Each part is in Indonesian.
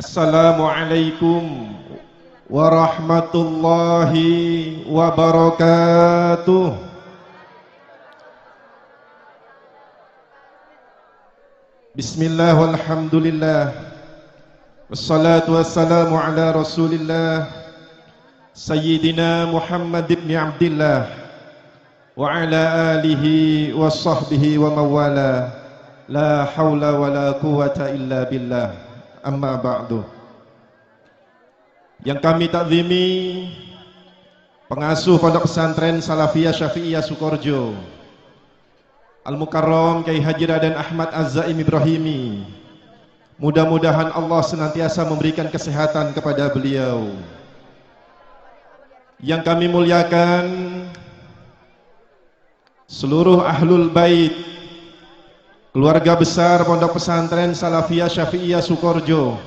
Assalamualaikum warahmatullahi wabarakatuh. Bismillah walhamdulillah, wassalatu wassalamu ala rasulillah Sayyidina Muhammad ibn Abdillah wa ala alihi wa sahbihi wa mawala. La hawla wa la quwata illa billah. Amma ba'du. Yang kami takzimi pengasuh Pondok Pesantren Salafiyah Syafi'iyah Sukorjo, Al-Mukarram Kyai Haji Raden Ahmad Az-Zaim Ibrahimi. Mudah-mudahan Allah senantiasa memberikan kesehatan kepada beliau. Yang kami muliakan seluruh ahlul bait, keluarga besar Pondok Pesantren Salafiyah Syafi'iyah Sukorjo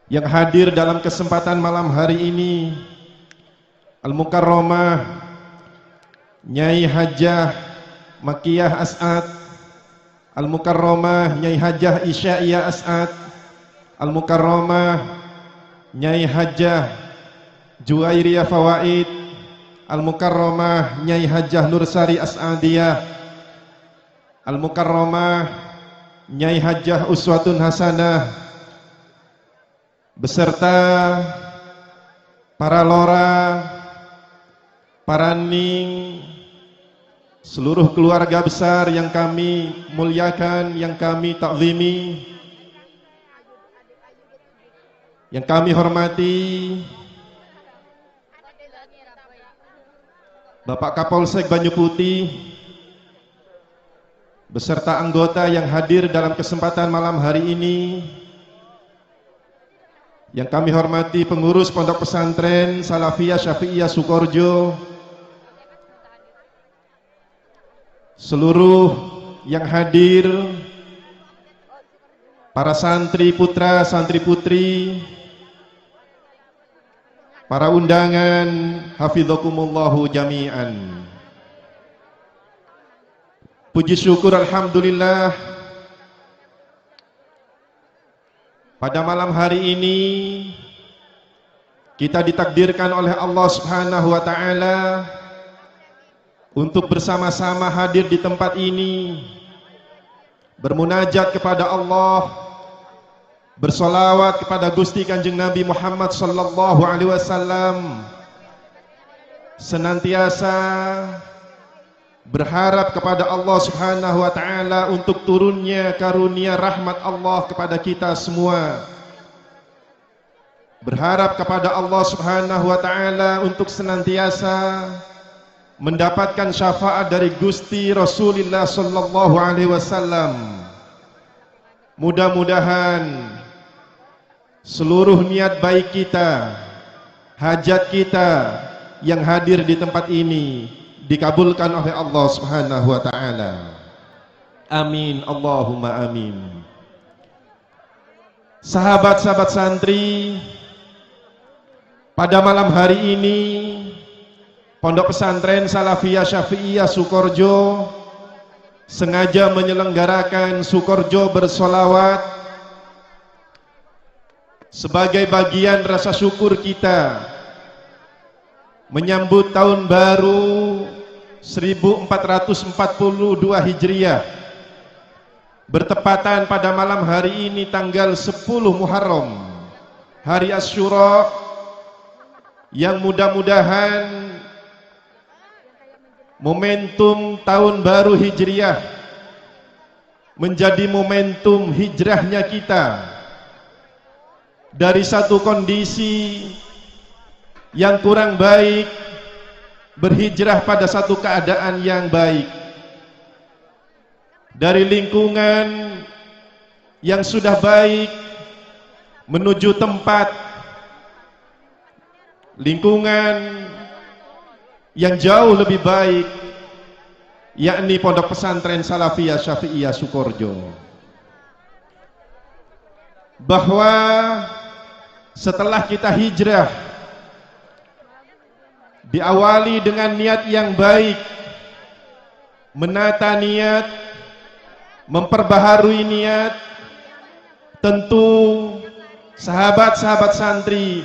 yang hadir dalam kesempatan malam hari ini. Al-Mukarramah Nyai Hajah Makiyah As'ad, Al-Mukarramah Nyai Hajah Isya'iyah As'ad, Al-Mukarramah Nyai Hajah Juwairiyah Fawaid, Al-Mukarramah Nyai Hajah Nursari As'adiyah, Al-Mukarramah Nyai Hajah Uswatun Hasanah, beserta para lora, para ning, seluruh keluarga besar yang kami muliakan, yang kami takzimi, yang kami hormati Bapak Kapolsek Banyuputih beserta anggota yang hadir dalam kesempatan malam hari ini, yang kami hormati pengurus Pondok Pesantren Salafiyah Syafi'iyah Sukorjo, seluruh yang hadir, para santri putra, santri putri, para undangan, hafidzakumullahu jami'an. Puji syukur alhamdulillah, pada malam hari ini kita ditakdirkan oleh Allah Subhanahu wa taala untuk bersama-sama hadir di tempat ini, bermunajat kepada Allah, bersolawat kepada Gusti Kanjeng Nabi Muhammad sallallahu alaihi wasallam, senantiasa berharap kepada Allah Subhanahu wa taala untuk turunnya karunia rahmat Allah kepada kita semua. Berharap kepada Allah Subhanahu wa taala untuk senantiasa mendapatkan syafaat dari Gusti Rasulullah sallallahu alaihi wasallam. Mudah-mudahan seluruh niat baik kita, hajat kita yang hadir di tempat ini dikabulkan oleh Allah Subhanahu wa taala. Amin, Allahumma amin. Sahabat-sahabat santri, pada malam hari ini Pondok Pesantren Salafiyah Syafi'iyah Sukorjo sengaja menyelenggarakan Sukorjo bersolawat sebagai bagian rasa syukur kita menyambut tahun baru 1442 Hijriah, bertepatan pada malam hari ini tanggal 10 Muharram, hari Asyura, yang mudah-mudahan momentum tahun baru Hijriah menjadi momentum hijrahnya kita dari satu kondisi yang kurang baik berhijrah pada satu keadaan yang baik, dari lingkungan yang sudah baik menuju tempat lingkungan yang jauh lebih baik, yakni Pondok Pesantren Salafiyah Syafi'iyah Sukorjo. Bahwa setelah kita hijrah diawali dengan niat yang baik, menata niat, memperbaharui niat, tentu sahabat-sahabat santri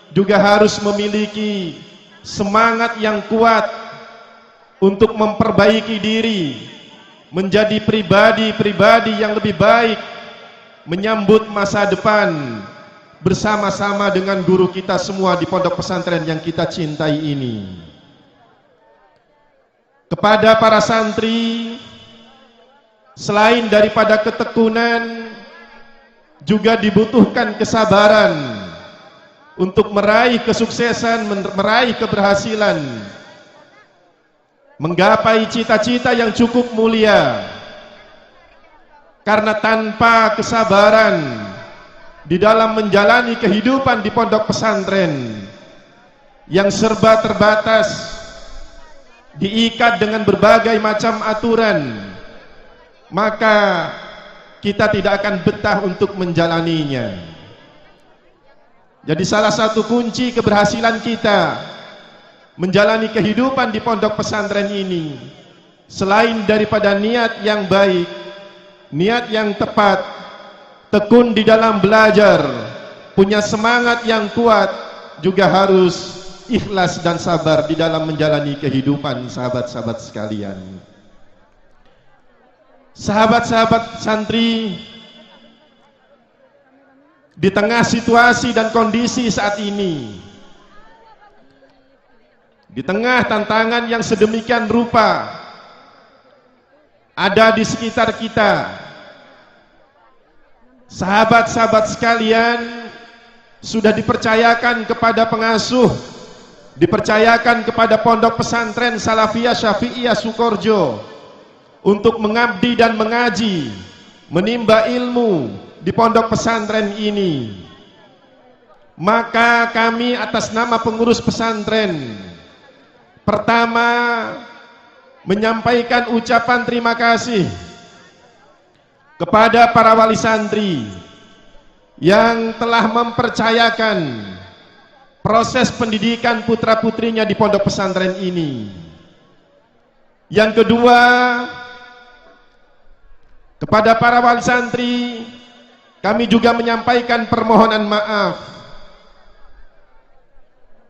juga harus memiliki semangat yang kuat untuk memperbaiki diri, menjadi pribadi-pribadi yang lebih baik, menyambut masa depan bersama-sama dengan guru kita semua di pondok pesantren yang kita cintai ini. Kepada para santri, selain daripada ketekunan, juga dibutuhkan kesabaran untuk meraih kesuksesan, meraih keberhasilan, menggapai cita-cita yang cukup mulia. Karena tanpa kesabaran di dalam menjalani kehidupan di pondok pesantren yang serba terbatas, diikat dengan berbagai macam aturan, maka kita tidak akan betah untuk menjalaninya. Jadi salah satu kunci keberhasilan kita menjalani kehidupan di pondok pesantren ini, selain daripada niat yang baik, niat yang tepat, tekun di dalam belajar, punya semangat yang kuat, juga harus ikhlas dan sabar di dalam menjalani kehidupan sahabat-sahabat sekalian. Sahabat-sahabat santri, di tengah situasi dan kondisi saat ini, di tengah tantangan yang sedemikian rupa ada di sekitar kita, sahabat-sahabat sekalian sudah dipercayakan kepada pengasuh, dipercayakan kepada pondok pesantren Salafiyah Syafi'iyah Sukoharjo untuk mengabdi dan mengaji, menimba ilmu di pondok pesantren ini. Maka kami atas nama pengurus pesantren, pertama menyampaikan ucapan terima kasih kepada para wali santri yang telah mempercayakan proses pendidikan putra-putrinya di pondok pesantren ini. Yang kedua, kepada para wali santri, kami juga menyampaikan permohonan maaf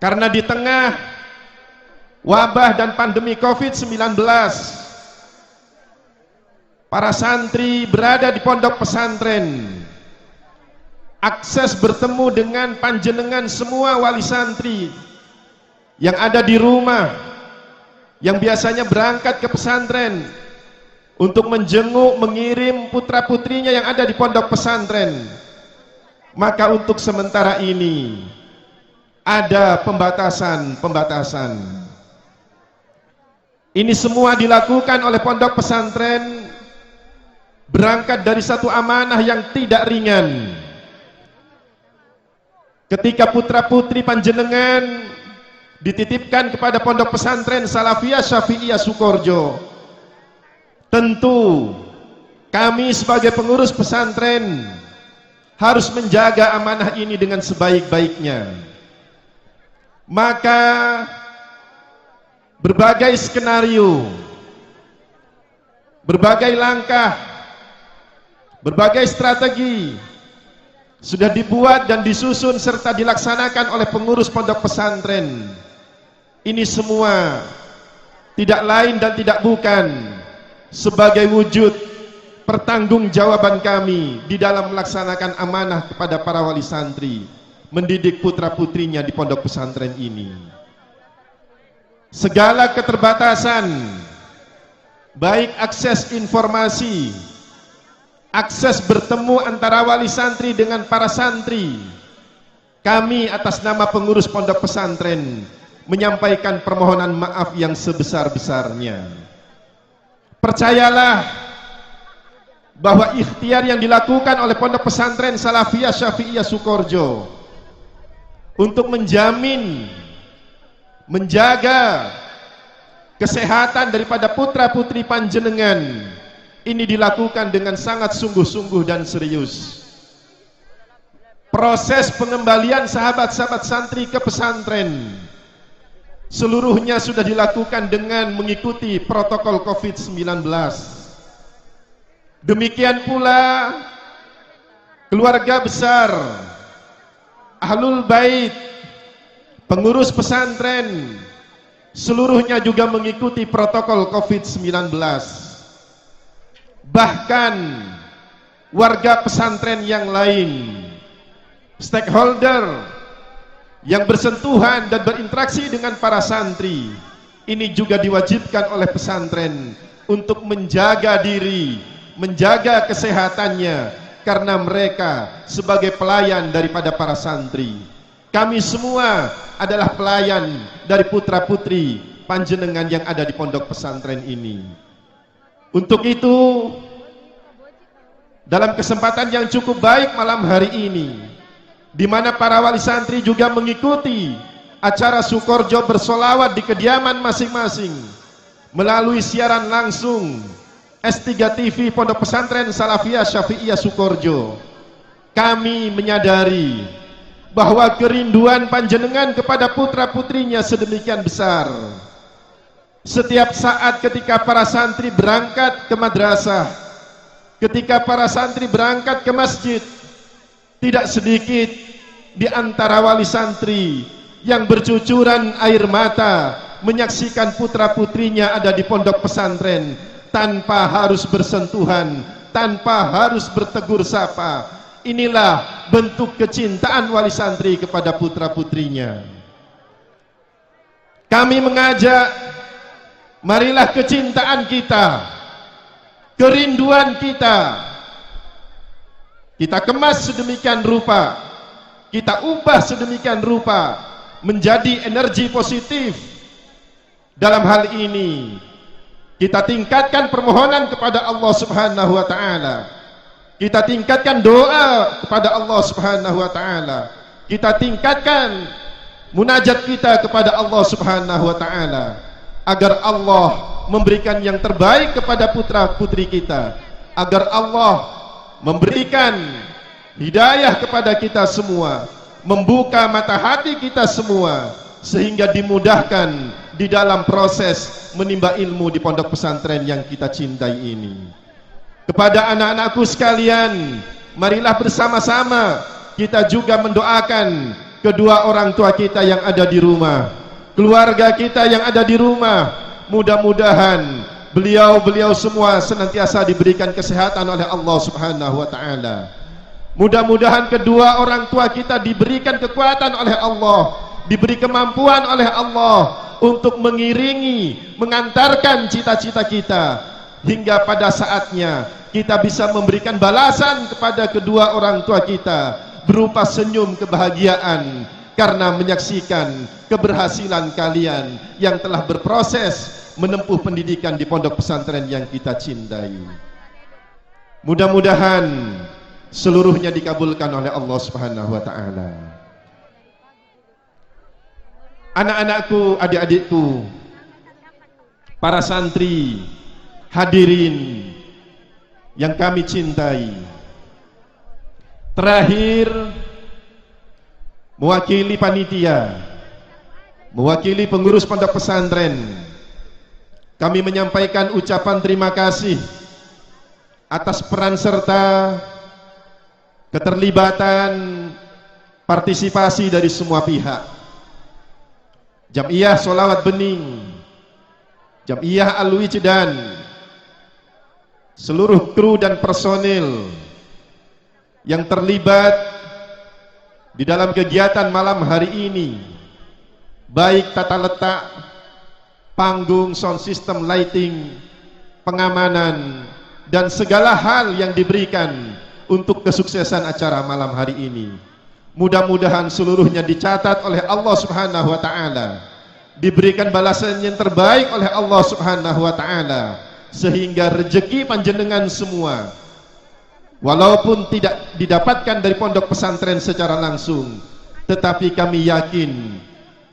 karena di tengah wabah dan pandemi COVID-19, para santri berada di pondok pesantren, akses bertemu dengan panjenengan semua wali santri yang ada di rumah, yang biasanya berangkat ke pesantren untuk menjenguk, mengirim putra-putrinya yang ada di pondok pesantren. Maka untuk sementara ini ada pembatasan. Ini semua dilakukan oleh pondok pesantren berangkat dari satu amanah yang tidak ringan. Ketika putra-putri panjenengan dititipkan kepada pondok pesantren Salafiyah Syafi'iyah Sukoharjo, tentu kami sebagai pengurus pesantren harus menjaga amanah ini dengan sebaik-baiknya. Maka berbagai skenario, berbagai langkah, berbagai strategi sudah dibuat dan disusun serta dilaksanakan oleh pengurus pondok pesantren. Ini semua tidak lain dan tidak bukan sebagai wujud pertanggungjawaban kami di dalam melaksanakan amanah kepada para wali santri mendidik putra-putrinya di pondok pesantren ini. Segala keterbatasan, baik akses informasi, akses bertemu antara wali santri dengan para santri, kami atas nama pengurus pondok pesantren menyampaikan permohonan maaf yang sebesar-besarnya. Percayalah bahwa ikhtiar yang dilakukan oleh pondok pesantren Salafiyah Syafi'iyah Sukoharjo untuk menjamin, menjaga kesehatan daripada putra-putri panjenengan ini dilakukan dengan sangat sungguh-sungguh dan serius. Proses pengembalian sahabat-sahabat santri ke pesantren seluruhnya sudah dilakukan dengan mengikuti protokol COVID-19. Demikian pula keluarga besar Ahlul Bait, pengurus pesantren, seluruhnya juga mengikuti protokol COVID-19. Bahkan warga pesantren yang lain, stakeholder yang bersentuhan dan berinteraksi dengan para santri, ini juga diwajibkan oleh pesantren untuk menjaga diri, menjaga kesehatannya, karena mereka sebagai pelayan daripada para santri. Kami semua adalah pelayan dari putra-putri panjenengan yang ada di pondok pesantren ini. Untuk itu, dalam kesempatan yang cukup baik malam hari ini, di mana para wali santri juga mengikuti acara Sukorjo bersolawat di kediaman masing-masing melalui siaran langsung S3 TV Pondok Pesantren Salafiyah Syafi'iyah Sukorjo, kami menyadari bahwa kerinduan panjenengan kepada putra-putrinya sedemikian besar. Setiap saat ketika para santri berangkat ke madrasah, ketika para santri berangkat ke masjid, tidak sedikit di antara wali santri yang bercucuran air mata menyaksikan putra-putrinya ada di pondok pesantren tanpa harus bersentuhan, tanpa harus bertegur sapa. Inilah bentuk kecintaan wali santri kepada putra-putrinya. Kami mengajak, marilah kecintaan kita, kerinduan kita, kita kemas sedemikian rupa, kita ubah sedemikian rupa menjadi energi positif. Dalam hal ini kita tingkatkan permohonan kepada Allah Subhanahu wa taala. Kita tingkatkan doa kepada Allah Subhanahu wa taala. Kita tingkatkan munajat kita kepada Allah Subhanahu wa taala agar Allah memberikan yang terbaik kepada putra-putri kita, agar Allah memberikan hidayah kepada kita semua, membuka mata hati kita semua, sehingga dimudahkan di dalam proses menimba ilmu di pondok pesantren yang kita cintai ini. Kepada anak-anakku sekalian, marilah bersama-sama kita juga mendoakan kedua orang tua kita yang ada di rumah, keluarga kita yang ada di rumah. Mudah-mudahan beliau semua senantiasa diberikan kesehatan oleh Allah Subhanahu wa taala. Mudah-mudahan kedua orang tua kita diberikan kekuatan oleh Allah, diberi kemampuan oleh Allah untuk mengiringi, mengantarkan cita-cita kita, hingga pada saatnya kita bisa memberikan balasan kepada kedua orang tua kita berupa senyum kebahagiaan karena menyaksikan keberhasilan kalian yang telah berproses menempuh pendidikan di pondok pesantren yang kita cintai. Mudah-mudahan seluruhnya dikabulkan oleh Allah Subhanahu wa taala. Anak-anakku, adik-adikku, para santri, hadirin yang kami cintai, terakhir mewakili panitia, mewakili pengurus pondok pesantren, kami menyampaikan ucapan terima kasih atas peran serta, keterlibatan, partisipasi dari semua pihak. Jam'iyah Sholawat Bening, Jam'iyah Al-Wijdan, seluruh kru dan personil yang terlibat di dalam kegiatan malam hari ini, baik tata letak, panggung, sound system, lighting, pengamanan, dan segala hal yang diberikan untuk kesuksesan acara malam hari ini. Mudah-mudahan seluruhnya dicatat oleh Allah Subhanahu wa taala, diberikan balasan yang terbaik oleh Allah Subhanahu wa taala, sehingga rezeki panjenengan semua walaupun tidak didapatkan dari pondok pesantren secara langsung, tetapi kami yakin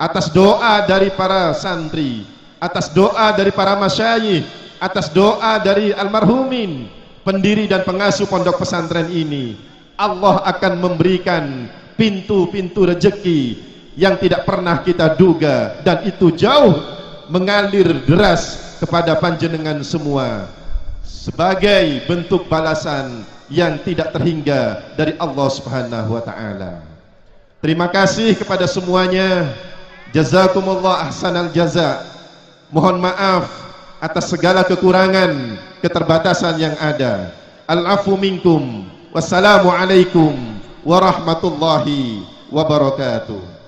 atas doa dari para santri, atas doa dari para masyayikh, atas doa dari almarhumin pendiri dan pengasuh pondok pesantren ini, Allah akan memberikan pintu-pintu rezeki yang tidak pernah kita duga, dan itu jauh mengalir deras kepada panjenengan semua sebagai bentuk balasan yang tidak terhingga dari Allah Subhanahu wa taala. Terima kasih kepada semuanya. Jazakumullah ahsanal jaza. Mohon maaf atas segala kekurangan, keterbatasan yang ada. Al-afu minkum. Wassalamualaikum warahmatullahi wabarakatuh.